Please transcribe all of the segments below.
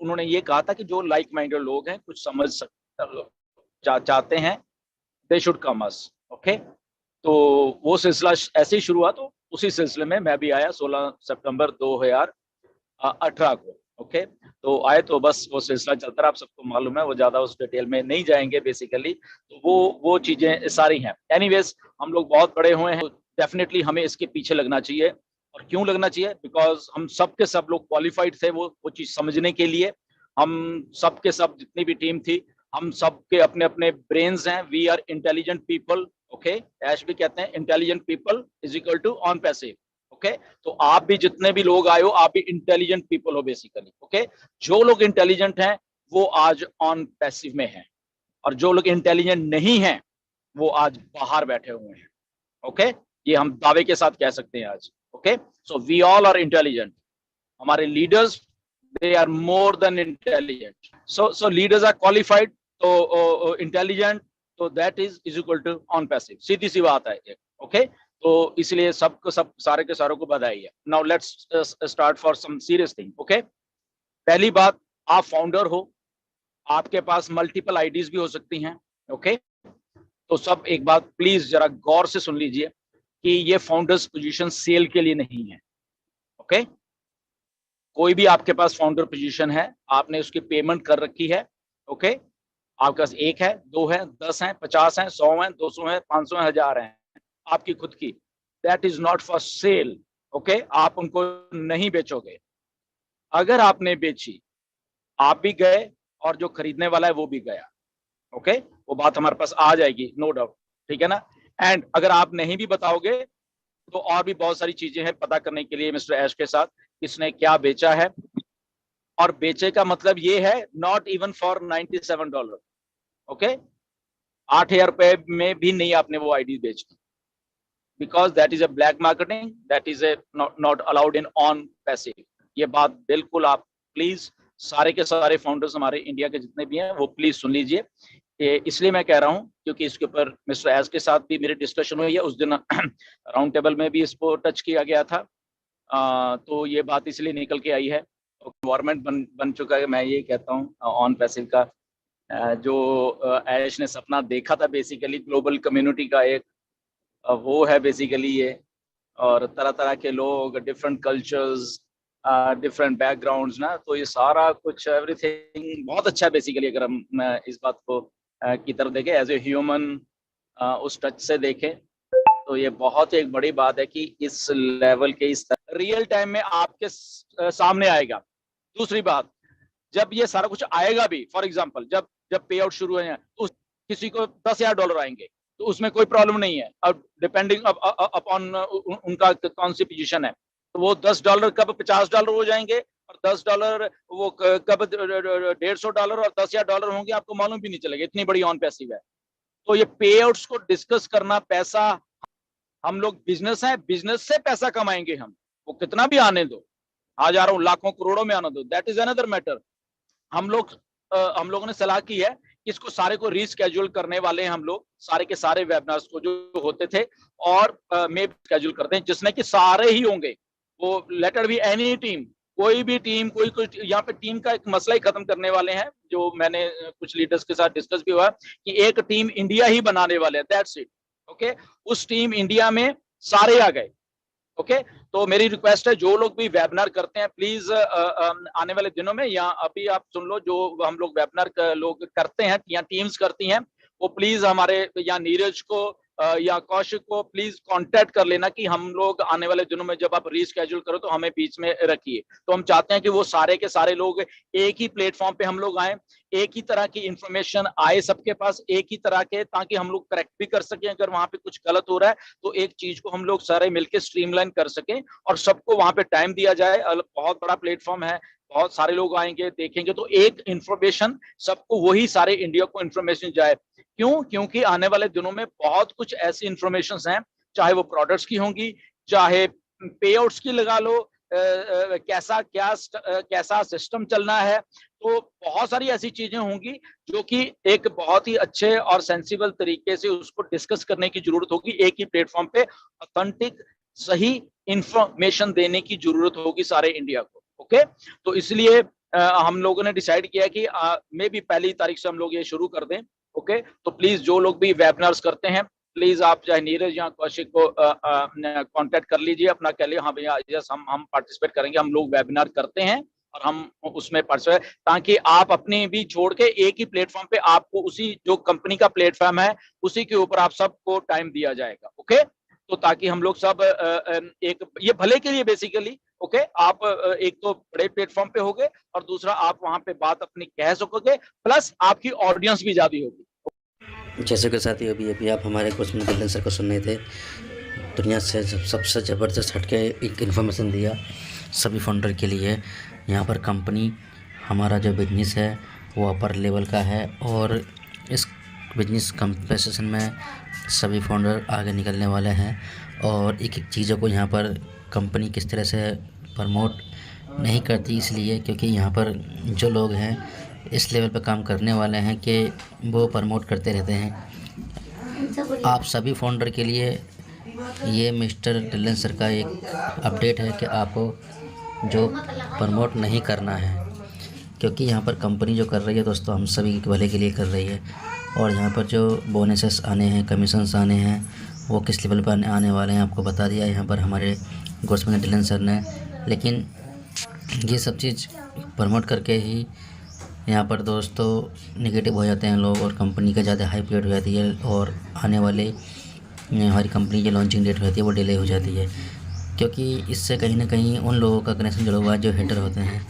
उन्होंने ये कहा था कि जो लाइक माइंडेड लोग हैं, कुछ समझ चाहते हैं, they should come us. Okay, तो वो सिलसिला ऐसे ही शुरू हुआ, तो उसी सिलसिले में मैं भी आया 16 सितंबर 2018 को। ओके, तो आए, तो बस वो सिलसिला चलता रहा, आप सबको मालूम है, वो ज्यादा उस डिटेल में नहीं जाएंगे बेसिकली। तो वो चीजें सारी हैं। एनीवेज, हम लोग बहुत बड़े हुए हैं, डेफिनेटली हमें इसके पीछे लगना चाहिए। और क्यों लगना चाहिए? बिकॉज हम सब के सब लोग क्वालिफाइड थे वो चीज समझने के लिए। हम सब के सब जितनी भी टीम थी, हम सब के अपने अपने ब्रेन्स हैं। We are intelligent people. Okay, ऐश भी कहते हैं intelligent people is equal to on passive. Okay, तो आप भी जितने भी लोग आए हो, आप भी इंटेलिजेंट पीपल हो बेसिकली। ओके, जो लोग इंटेलिजेंट हैं वो आज ऑन पैसिव में हैं, और जो लोग इंटेलिजेंट नहीं हैं वो आज बाहर बैठे हुए हैं। ओके, ये हम दावे के साथ कह सकते हैं आज। Okay, so we all are intelligent. हमारे leaders, they are more than intelligent. So leaders are qualified, तो इंटेलिजेंट, तो that is equal to on passive. सीधी सी बात है। ओके, तो इसलिए सबको सब सारे के सारों को बधाई है। Now let's start for some serious thing. Okay, पहली बात, आप फाउंडर हो, आपके पास मल्टीपल आईडीज भी हो सकती हैं। ओके, तो सब एक बात प्लीज जरा गौर से सुन लीजिए कि ये फाउंडर्स पोजीशन सेल के लिए नहीं है। ओके, कोई भी आपके पास फाउंडर पोजीशन है, आपने उसकी पेमेंट कर रखी है। ओके, आपके पास 1 है, 2 है, 10 है, 50 है, 100 है, 200 है, 500 है, 1000 है, आपकी खुद की। That is not for sale. Okay, आप उनको नहीं बेचोगे। अगर आपने बेची, आप भी गए और जो खरीदने वाला है वो भी गया। ओके, वो बात हमारे पास आ जाएगी, नो डाउट। ठीक है ना? एंड अगर आप नहीं भी बताओगे तो और भी बहुत सारी चीजें हैं पता करने के लिए मिस्टर ऐश के साथ, किसने क्या बेचा है। और बेचे का मतलब ये है, नॉट इवन फॉर $97। ओके, 8,000 रुपए में भी नहीं आपने वो आईडी बेची, because that is a black marketing, that is a not allowed in on passive. ये बात बिल्कुल आप प्लीज, सारे के सारे फाउंडर्स हमारे इंडिया के जितने भी हैं वो प्लीज सुन लीजिए। इसलिए मैं कह रहा हूँ क्योंकि इसके ऊपर मिस्टर एस के साथ भी मेरी डिस्कशन हुई है। उस दिन राउंड टेबल में भी इसको टच किया गया था। तो ये बात इसलिए निकल के आई है। गवर्नमेंट बन चुका है। मैं ये कहता हूँ ऑन पैसिव का जो ऐश ने सपना देखा था बेसिकली ग्लोबल कम्युनिटी का एक, वो है बेसिकली ये। और तरह तरह के लोग, डिफरेंट कल्चर्स, डिफरेंट बैकग्राउंड्स ना, तो ये सारा कुछ एवरीथिंग बहुत अच्छा है बेसिकली। अगर हम इस बात को की तरफ देखें एज ए ह्यूमन, उस टच से देखें, तो ये बहुत एक बड़ी बात है कि इस लेवल के, इस रियल टाइम में आपके सामने आएगा। दूसरी बात, जब ये सारा कुछ आएगा भी, फॉर एग्जांपल जब पे आउट शुरू हैं तो किसी को $10,000 आएंगे, तो उसमें कोई प्रॉब्लम नहीं है। अब डिपेंडिंग अपॉन उनका कौन सी पोजीशन है, तो वो $10 कब $50 हो जाएंगे, और $10 वो कब $150 और $10,000 होंगे, आपको मालूम भी नहीं चलेगा। इतनी बड़ी ऑन पैसिव है। तो ये पे आउट्स को डिस्कस करना, पैसा, हम लोग बिजनेस है, बिजनेस से पैसा कमाएंगे हम, वो कितना भी आने दो, हजारों लाखों करोड़ों में आने दो, दैट इज अनदर मैटर। हम लोगों ने सलाह की है कि इसको सारे को रीस्केड्यूल करने वाले हैं हम लोग, सारे के सारे वेबिनार्स को जो होते थे, और में स्केड्यूल करते हैं जिसमें कि सारे ही होंगे। वो लेटर भी एनी टीम, कोई भी टीम, कोई यहाँ पे टीम का एक मसला ही खत्म करने वाले हैं, जो मैंने कुछ लीडर्स के साथ डिस्कस भी हुआ कि एक टीम इंडिया ही बनाने वाले हैं, दैट्स इट। ओके, उस टीम इंडिया में सारे आ गए। ओके, तो मेरी रिक्वेस्ट है, जो लोग भी वेबिनार करते हैं प्लीज आने वाले दिनों में, या अभी आप सुन लो, जो हम लोग वेबिनार लोग करते हैं या टीम्स करती हैं, वो प्लीज हमारे या नीरज को या कौशिक को प्लीज कांटेक्ट कर लेना कि हम लोग आने वाले दिनों में जब आप रीस्केड्यूल करो तो हमें बीच में रखिए। तो हम चाहते हैं कि वो सारे के सारे लोग एक ही प्लेटफॉर्म पे हम लोग आए, एक ही तरह की इंफॉर्मेशन आए सबके पास, एक ही तरह के, ताकि हम लोग करेक्ट भी कर सकें अगर वहां पे कुछ गलत हो रहा है, तो एक चीज को हम लोग सारे मिलकर स्ट्रीमलाइन कर सकें, और सबको वहां पे टाइम दिया जाए। बहुत बड़ा प्लेटफॉर्म है, बहुत सारे लोग आएंगे, देखेंगे, तो एक इंफॉर्मेशन सबको, वही सारे इंडिया को इंफॉर्मेशन जाए। क्यों? क्योंकि आने वाले दिनों में बहुत कुछ ऐसी इंफॉर्मेशन हैं, चाहे वो प्रोडक्ट्स की होंगी, चाहे पे आउट्स की लगा लो, कैसा सिस्टम चलना है, तो बहुत सारी ऐसी चीजें होंगी जो कि एक बहुत ही अच्छे और सेंसिबल तरीके से उसको डिस्कस करने की जरूरत होगी। एक ही प्लेटफॉर्म पे ऑथेंटिक सही इंफॉर्मेशन देने की जरूरत होगी सारे इंडिया को। ओके, तो इसलिए हम लोगों ने डिसाइड किया कि मे भी 1 तारीख से हम लोग ये शुरू कर दें। ओके, तो प्लीज जो लोग भी वेबिनार्स करते हैं, प्लीज आप चाहे नीरज या कौशिक को कांटेक्ट कर लीजिए, अपना कह लीजिए हाँ भैया यस हम पार्टिसिपेट करेंगे, हम लोग वेबिनार करते हैं और हम उसमें पार्टिसिपेट, ताकि आप अपने भी छोड़ के एक ही प्लेटफॉर्म पे आपको उसी जो कंपनी का प्लेटफॉर्म है उसी के ऊपर आप सबको टाइम दिया जाएगा। ओके, तो ताकि हम लोग सब एक ये भले के लिए बेसिकली, ओके, आप एक तो बड़े प्लेटफॉर्म पे होगे और दूसरा आप वहां पे बात अपनी कह सकोगे, प्लस आपकी ऑडियंस भी ज्यादा होगी। जैसे कि साथियों अभी अभी आप हमारे कुछ गिल्लन सर को सुन रहे थे, दुनिया से सबसे ज़बरदस्त हटके एक इन्फॉर्मेशन दिया सभी फाउंडर के लिए। यहाँ पर कंपनी हमारा जो बिजनेस है वो अपर लेवल का है और इस बिजनेस कंपटीशन में सभी फाउंडर आगे निकलने वाले हैं और एक एक चीज़ों को यहाँ पर कंपनी किस तरह से प्रमोट नहीं करती, इसलिए क्योंकि यहाँ पर जो लोग हैं इस लेवल पर काम करने वाले हैं कि वो प्रमोट करते रहते हैं। आप सभी फाउंडर के लिए ये मिस्टर गिल्लन सर का एक अपडेट है कि आपको जो प्रमोट नहीं करना है, क्योंकि यहाँ पर कंपनी जो कर रही है दोस्तों हम सभी के भले के लिए कर रही है और यहाँ पर जो बोनसेस आने हैं, कमीशंस आने हैं, वो किस लेवल पर आने वाले हैं आपको बता दिया यहाँ पर हमारे गोस्वामी गिल्लन सर ने। लेकिन ये सब चीज़ प्रमोट करके ही यहाँ पर दोस्तों नेगेटिव हो जाते हैं लोग और कंपनी का ज़्यादा हाइप रेट हो जाती है और आने वाले हमारी कंपनी की लॉन्चिंग डेट रहती है वो डिले हो जाती है, क्योंकि इससे कहीं ना कहीं उन लोगों का कनेक्शन जुड़ा हुआ है जो हेटर होते हैं।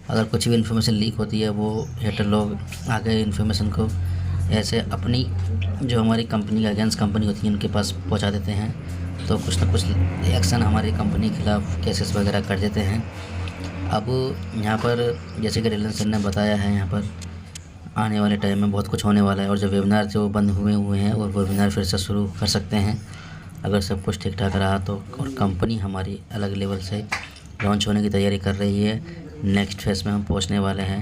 अगर कुछ भी इन्फॉर्मेशन लीक होती है वो हेटर लोग आगे इन्फॉर्मेशन को ऐसे अपनी जो हमारी कंपनी का अगेंस्ट कंपनी होती है उनके पास पहुंचा देते हैं, तो कुछ ना कुछ एक्शन हमारी कंपनी के खिलाफ़ केसेस वगैरह कर देते हैं। अब यहाँ पर जैसे कि गिल्लन सर ने बताया है, यहाँ पर आने वाले टाइम में बहुत कुछ होने वाला है और जो वेबिनार जो बंद हुए हैं और वेबिनार फिर से शुरू कर सकते हैं अगर सब कुछ ठीक ठाक रहा तो। और कंपनी हमारी अलग लेवल से लॉन्च होने की तैयारी कर रही है, नेक्स्ट फेज़ में हम पहुंचने वाले हैं।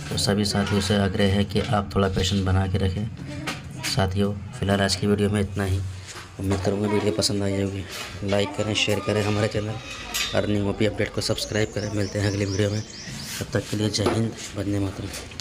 तो सभी साथियों से आग्रह है कि आप थोड़ा पेशेंस बना के रखें। साथियों फ़िलहाल आज की वीडियो में इतना ही, उम्मीद करूँगा वीडियो पसंद आई होगी। लाइक करें, शेयर करें हमारे चैनल अर्निंग ओपी अपडेट को सब्सक्राइब करें। मिलते हैं अगली वीडियो में, तब तक के लिए जय हिंद, वंदे मातरम।